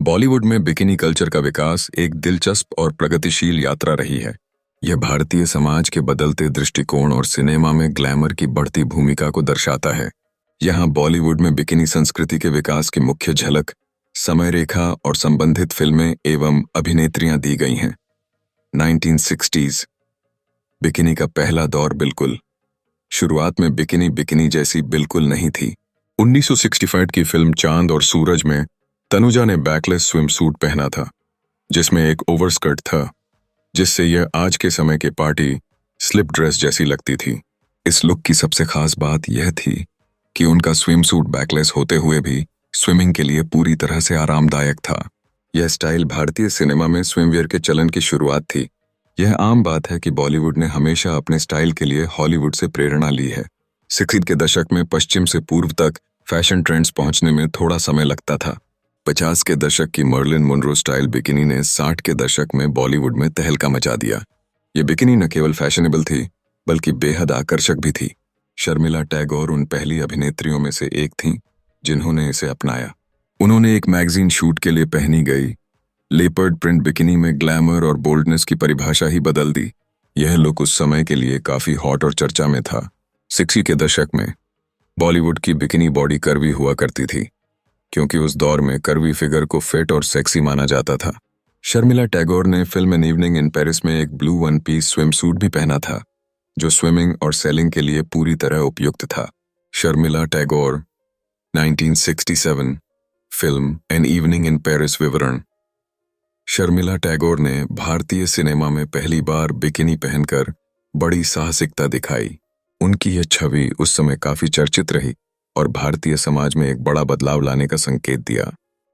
बॉलीवुड में bikini culture का विकास एक दिलचस्प और प्रगतिशील यात्रा रही है। यह भारतीय समाज के बदलते दृष्टिकोण और सिनेमा में ग्लैमर की बढ़ती भूमिका को दर्शाता है। यहाँ बॉलीवुड में बिकिनी संस्कृति के विकास की मुख्य झलक, समय रेखा और संबंधित फिल्में एवं अभिनेत्रियां दी गई हैं। 1960s बिकिनी का पहला दौर बिल्कुल। शुरुआत में बिकिनी बिकिनी जैसी बिल्कुल नहीं थी। 1965 की फिल्म चांद और सूरज में तनुजा ने बैकलेस स्विमसूट पहना था, जिसमें एक ओवरस्कर्ट था, जिससे यह आज के समय के पार्टी स्लिप ड्रेस जैसी लगती थी। इस लुक की सबसे खास बात यह थी कि उनका स्विमसूट बैकलेस होते हुए भी स्विमिंग के लिए पूरी तरह से आरामदायक था। यह स्टाइल भारतीय सिनेमा में स्विमवियर के चलन की शुरुआत थी। यह आम बात है कि बॉलीवुड ने हमेशा अपने स्टाइल के लिए हॉलीवुड से प्रेरणा ली है। 60 के दशक में पश्चिम से पूर्व तक फैशन ट्रेंड्स पहुंचने में थोड़ा समय लगता था। 50 के दशक की मर्लिन मोनरो स्टाइल बिकिनी ने 60 के दशक में बॉलीवुड में तहलका मचा दिया। ये बिकिनी न केवल फैशनेबल थी, बल्कि बेहद आकर्षक भी थी। शर्मिला टैगोर उन पहली अभिनेत्रियों में से एक थीं जिन्होंने इसे अपनाया। उन्होंने एक मैगजीन शूट के लिए पहनी गई लेपर्ड प्रिंट बिकिनी में ग्लैमर और बोल्डनेस की परिभाषा ही बदल दी। यह लुक उस समय के लिए काफी हॉट और चर्चा में था। 60 के दशक में बॉलीवुड की बिकिनी बॉडी कर्वी हुआ करती थी, क्योंकि उस दौर में कर्वी फिगर को फिट और सेक्सी माना जाता था। शर्मिला टैगोर ने film an evening in Paris में एक blue one piece swimsuit भी पहना था, जो स्विमिंग और सेलिंग के लिए पूरी तरह उपयुक्त था। Sharmila Tagore 1967 film an evening in Paris विवरण। शर्मिला टैगोर ने भारतीय सिनेमा में पहली बार बिकिनी पहनकर बड़ी साहसिकता दिखाई। उनकी यह छवि उस समय काफी चर्चित रही और भारतीय समाज में एक बड़ा बदलाव लाने का संकेत दिया।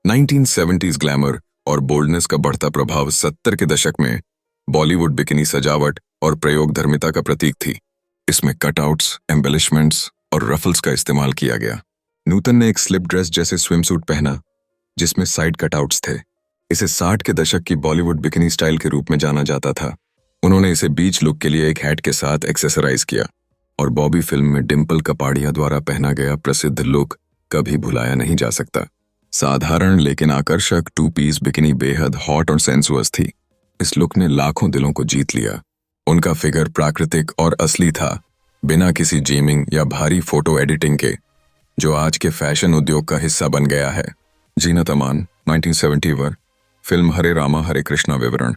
1970s ग्लैमर और बोल्डनेस का बढ़ता प्रभाव 70 के दशक में बॉलीवुड बिकिनी सजावट और प्रयोगधर्मिता का प्रतीक थी। इसमें कटआउट्स, एम्बेलिशमेंट्स और रफल्स का इस्तेमाल किया गया। नूतन ने एक स्लिप ड्रेस जैसे स्विमसूट पहना, जिसमें साइड कटआउट्स थे। इसे 60 के दशक की बॉलीवुड बिकिनी स्टाइल के रूप में जाना जाता था। उन्होंने इसे बीच लुक के लिए एक हैट के साथ एक्सेसराइज किया और बॉबी फिल्म में डिम्पल कपाड़िया द्वारा पहना गया प्रसिद्ध लुक कभी भुलाया नहीं जा सकता। साधारण लेकिन आकर्षक 2 पीस बिकिनी बेहद हॉट और सेंसुअस थी। इस लुक ने लाखों दिलों को जीत लिया। उनका फिगर प्राकृतिक और असली था, बिना किसी जीमिंग या भारी फोटो एडिटिंग के, जो आज के फैशन उद्योग का हिस्सा बन गया है। जीनत अमान 1971 फिल्म हरे रामा हरे कृष्णा विवरण।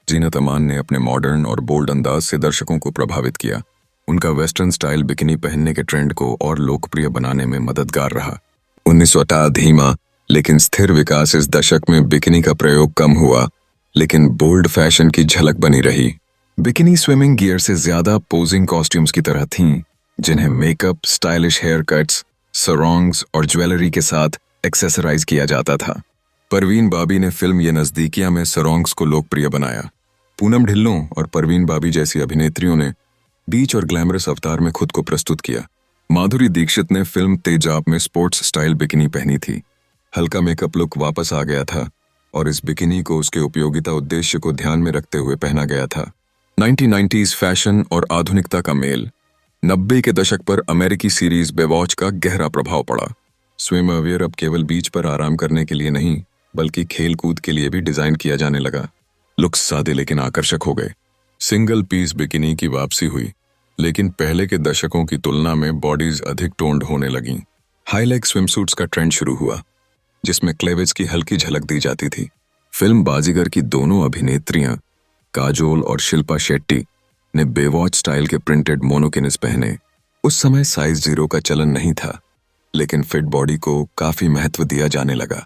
जीनत अमान ने अपने मॉडर्न और बोल्ड अंदाज से दर्शकों को प्रभावित किया। उनका वेस्टर्न स्टाइल बिकिनी पहनने के ट्रेंड को और लोकप्रिय बनाने में मददगार रहा। 1960 धीमा लेकिन स्थिर विकास इस दशक में बिकिनी का प्रयोग कम हुआ, लेकिन बोल्ड फैशन की झलक बनी रही। बिकिनी स्विमिंग गियर से ज्यादा पोजिंग कॉस्ट्यूम्स की तरह थीं, जिन्हें मेकअप, स्टाइलिश हेयर कट्स, सरोंग्स और ज्वेलरी के साथ एक्सेसराइज किया जाता था। परवीन बाबी ने फिल्म ये नजदीकियां में सरोंग्स को लोकप्रिय बनाया। पूनम ढिल्लों और परवीन बाबी जैसी अभिनेत्रियों ने बीच और ग्लैमरस अवतार में खुद को प्रस्तुत किया। माधुरी दीक्षित ने फिल्म तेजाब में स्पोर्ट्स स्टाइल बिकिनी पहनी थी। हल्का मेकअप लुक वापस आ गया था और इस बिकिनी को उसके उपयोगिता उद्देश्य को ध्यान में रखते हुए पहना गया था। 1990s फैशन और आधुनिकता का मेल। 90 के दशक पर अमेरिकी सीरीज बेवॉच का गहरा प्रभाव पड़ा। स्विमवेयर अब केवल बीच पर आराम करने के लिए नहीं, बल्कि खेल कूद के लिए भी डिजाइन किया जाने लगा। लुक्स सादे लेकिन आकर्षक हो गए। सिंगल पीस बिकिनी की वापसी हुई, लेकिन पहले के दशकों की तुलना में बॉडीज अधिक टोन्ड होने लगीं। हाई लेग स्विमसूट्स का ट्रेंड शुरू हुआ, जिसमें क्लेवेज की हल्की झलक दी जाती थी। फिल्म बाजीगर की दोनों अभिनेत्रियां काजोल और शिल्पा शेट्टी ने बेवॉच स्टाइल के प्रिंटेड मोनोकिनिस पहने। उस समय साइज 0 का चलन नहीं था, लेकिन फिट बॉडी को काफी महत्व दिया जाने लगा।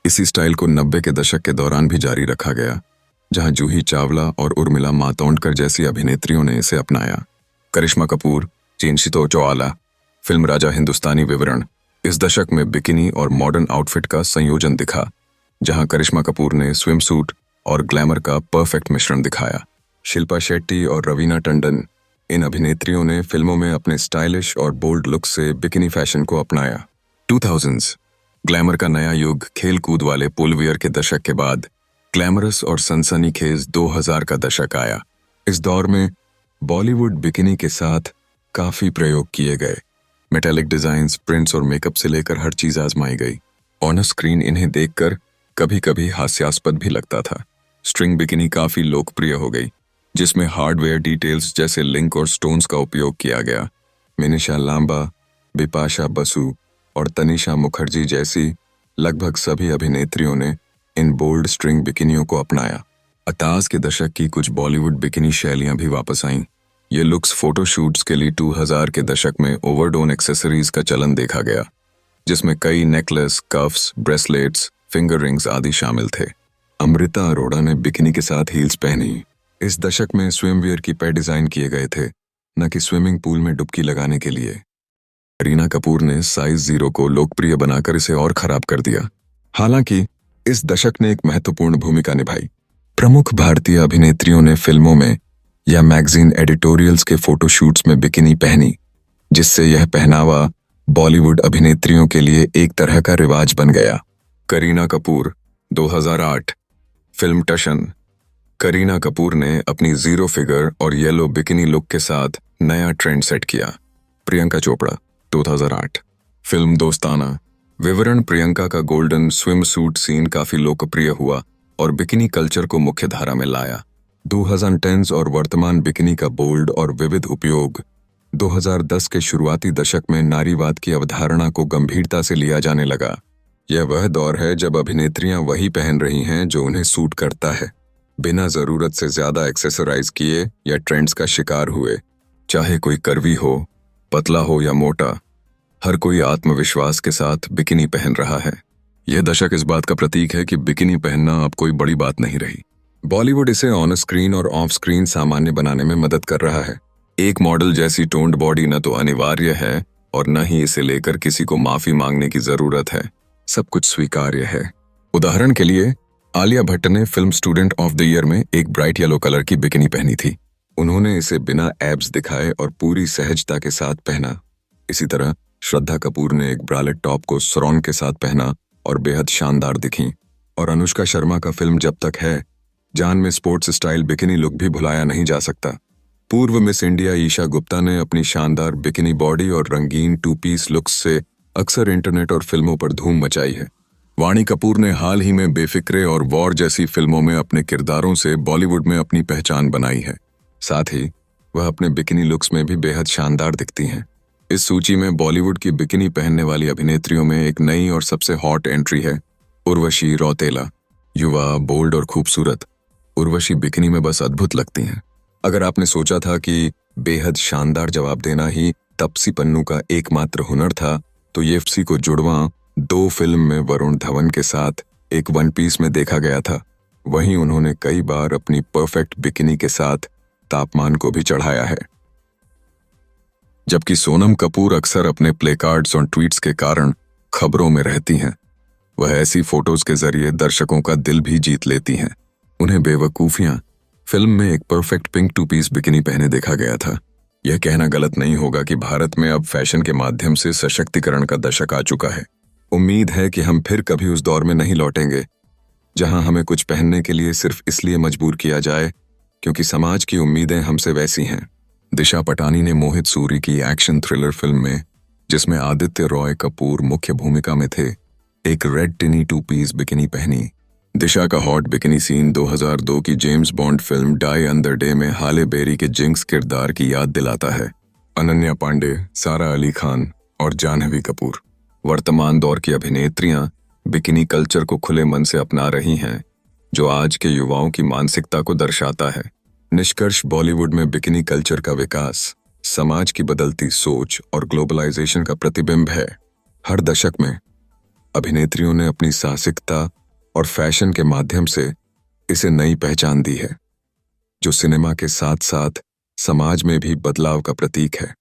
इसी स्टाइल को 90 के दशक के दौरान भी जारी रखा गया, जहां जूही चावला और उर्मिला मातोंडकर जैसी अभिनेत्रियों ने इसे अपनाया। करिश्मा कपूर, चिंशितो चौआला, फिल्म राजा हिंदुस्तानी विवरण। इस दशक में बिकिनी और मॉडर्न आउटफिट का संयोजन दिखा, जहां करिश्मा कपूर ने स्विमसूट और ग्लैमर का परफेक्ट मिश्रण दिखाया। शिल्पा शेट्टी और रवीना टंडन, इन अभिनेत्रियों ने फिल्मों में अपने स्टाइलिश और बोल्ड लुक से बिकिनी फैशन को अपनाया। 2000s ग्लैमर का नया युग। खेल कूद वाले पुलवियर के दशक के बाद ग्लैमरस और सनसनीखेज 2000 का दशक आया। इस दौर में बॉलीवुड बिकिनी के साथ काफी प्रयोग किए गए। मेटालिक डिजाइन्स, प्रिंट्स और मेकअप से लेकर हर चीज आजमाई गई। ऑन स्क्रीन इन्हें देखकर कभी कभी हास्यास्पद भी लगता था। स्ट्रिंग बिकिनी काफी लोकप्रिय हो गई, जिसमें हार्डवेयर डिटेल्स जैसे लिंक और स्टोन्स का उपयोग किया गया। मिनिशा लांबा, बिपाशा बसु और तनिषा मुखर्जी जैसी लगभग सभी अभिनेत्रियों ने इन बोल्ड स्ट्रिंग बिकिनियों को अपनाया। 80 के दशक की कुछ बॉलीवुड बिकिनी शैलियां भी वापस आईं। ये लुक्स फोटोशूट्स के लिए 2000 के दशक में ओवरडोन एक्सेसरीज का चलन देखा गया, जिसमें कई necklace, coughs, bracelets, finger rings आदि शामिल थे। अमृता अरोड़ा ने बिकिनी के साथ हील्स पहनी। इस दशक में स्विमवेयर की पैड डिजाइन किए गए थे, न कि स्विमिंग पूल में डुबकी लगाने के लिए। करीना कपूर ने साइज 0 को लोकप्रिय बनाकर इसे और खराब कर दिया। हालांकि इस दशक ने एक महत्वपूर्ण भूमिका निभाई। प्रमुख भारतीय अभिनेत्रियों ने फिल्मों में या मैगजीन एडिटोरियल्स के फोटोशूट्स में बिकिनी पहनी, जिससे यह पहनावा बॉलीवुड अभिनेत्रियों के लिए एक तरह का रिवाज बन गया। करीना कपूर 2008 फिल्म टशन। करीना कपूर ने अपनी 0 फिगर और येलो बिकिनी लुक के साथ नया ट्रेंड सेट किया। प्रियंका चोपड़ा 2008 फिल्म दोस्ताना। विवरण: प्रियंका का गोल्डन स्विम सूट सीन काफी लोकप्रिय हुआ और बिकिनी कल्चर को मुख्य धारा में लाया। 2010s और वर्तमान बिकिनी का बोल्ड और विविध उपयोग 2010 के शुरुआती दशक में नारीवाद की अवधारणा को गंभीरता से लिया जाने लगा। यह वह दौर है जब अभिनेत्रियां वही पहन रही हैं जो उन्हें सूट करता है, बिना जरूरत से ज्यादा एक्सेसराइज किए या ट्रेंड्स का शिकार हुए। चाहे कोई कर्वी हो, पतला हो या मोटा, हर कोई आत्मविश्वास के साथ बिकिनी पहन रहा है। यह दशक इस बात का प्रतीक है कि बिकिनी पहनना अब कोई बड़ी बात नहीं रही। बॉलीवुड इसे ऑन स्क्रीन और ऑफ स्क्रीन सामान्य बनाने में मदद कर रहा है। एक मॉडल जैसी टोन्ड बॉडी न तो अनिवार्य है और न ही इसे लेकर किसी को माफी मांगने की जरूरत है। सब कुछ स्वीकार्य है। उदाहरण के लिए, आलिया भट्ट ने film student of the year में एक ब्राइट येलो कलर की बिकिनी पहनी थी। उन्होंने इसे बिना एब्स दिखाए और पूरी सहजता के साथ पहना। इसी तरह श्रद्धा कपूर ने एक ब्रालेट टॉप को सरॉन के साथ पहना और बेहद शानदार दिखीं। और अनुष्का शर्मा का फिल्म जब तक है जान में स्पोर्ट्स स्टाइल बिकिनी लुक भी भुलाया नहीं जा सकता। पूर्व मिस इंडिया ईशा गुप्ता ने अपनी शानदार बिकिनी बॉडी और रंगीन 2 पीस लुक्स से अक्सर इंटरनेट और फिल्मों पर धूम मचाई है। वाणी कपूर ने हाल ही में बेफिक्रे और वॉर जैसी फिल्मों में अपने किरदारों से बॉलीवुड में अपनी पहचान बनाई है। साथ ही वह अपने बिकिनी लुक्स में भी बेहद शानदार दिखती हैं। इस सूची में बॉलीवुड की बिकिनी पहनने वाली अभिनेत्रियों में एक नई और सबसे हॉट एंट्री है उर्वशी रौतेला। युवा, बोल्ड और खूबसूरत उर्वशी बिकिनी में बस अद्भुत लगती हैं। अगर आपने सोचा था कि बेहद शानदार जवाब देना ही तापसी पन्नू का एकमात्र हुनर था, तो ये को जुड़वां 2 फिल्म में वरुण धवन के साथ एक 1 पीस में देखा गया था। वहीं उन्होंने कई बार अपनी परफेक्ट बिकिनी के साथ तापमान को भी चढ़ाया है। जबकि सोनम कपूर अक्सर अपने प्लेकार्ड्स और ट्वीट्स के कारण खबरों में रहती हैं, वह ऐसी फोटोज के जरिए दर्शकों का दिल भी जीत लेती हैं। उन्हें बेवकूफियां फिल्म में एक परफेक्ट पिंक 2 पीस बिकिनी पहने देखा गया था। यह कहना गलत नहीं होगा कि भारत में अब फैशन के माध्यम से सशक्तिकरण का दशक आ चुका है। उम्मीद है कि हम फिर कभी उस दौर में नहीं लौटेंगे जहां हमें कुछ पहनने के लिए सिर्फ इसलिए मजबूर किया जाए क्योंकि समाज की उम्मीदें हमसे वैसी हैं। दिशा पटानी ने मोहित सूरी की एक्शन थ्रिलर फिल्म में, जिसमें आदित्य रॉय कपूर मुख्य भूमिका में थे, एक रेड टिनी 2 पीस बिकिनी पहनी। दिशा का हॉट बिकिनी सीन 2002 की James Bond film die another day में हाले बेरी के जिंक्स किरदार की याद दिलाता है। अनन्या पांडे, सारा अली खान और जानवी कपूर वर्तमान दौर की अभिनेत्रियां बिकिनी कल्चर को खुले मन से अपना रही हैं, जो आज के युवाओं की मानसिकता को दर्शाता है। निष्कर्ष: बॉलीवुड में बिकिनी कल्चर का विकास समाज की बदलती सोच और ग्लोबलाइजेशन का प्रतिबिंब है। हर दशक में अभिनेत्रियों ने अपनी साहसिकता और फैशन के माध्यम से इसे नई पहचान दी है, जो सिनेमा के साथ साथ समाज में भी बदलाव का प्रतीक है।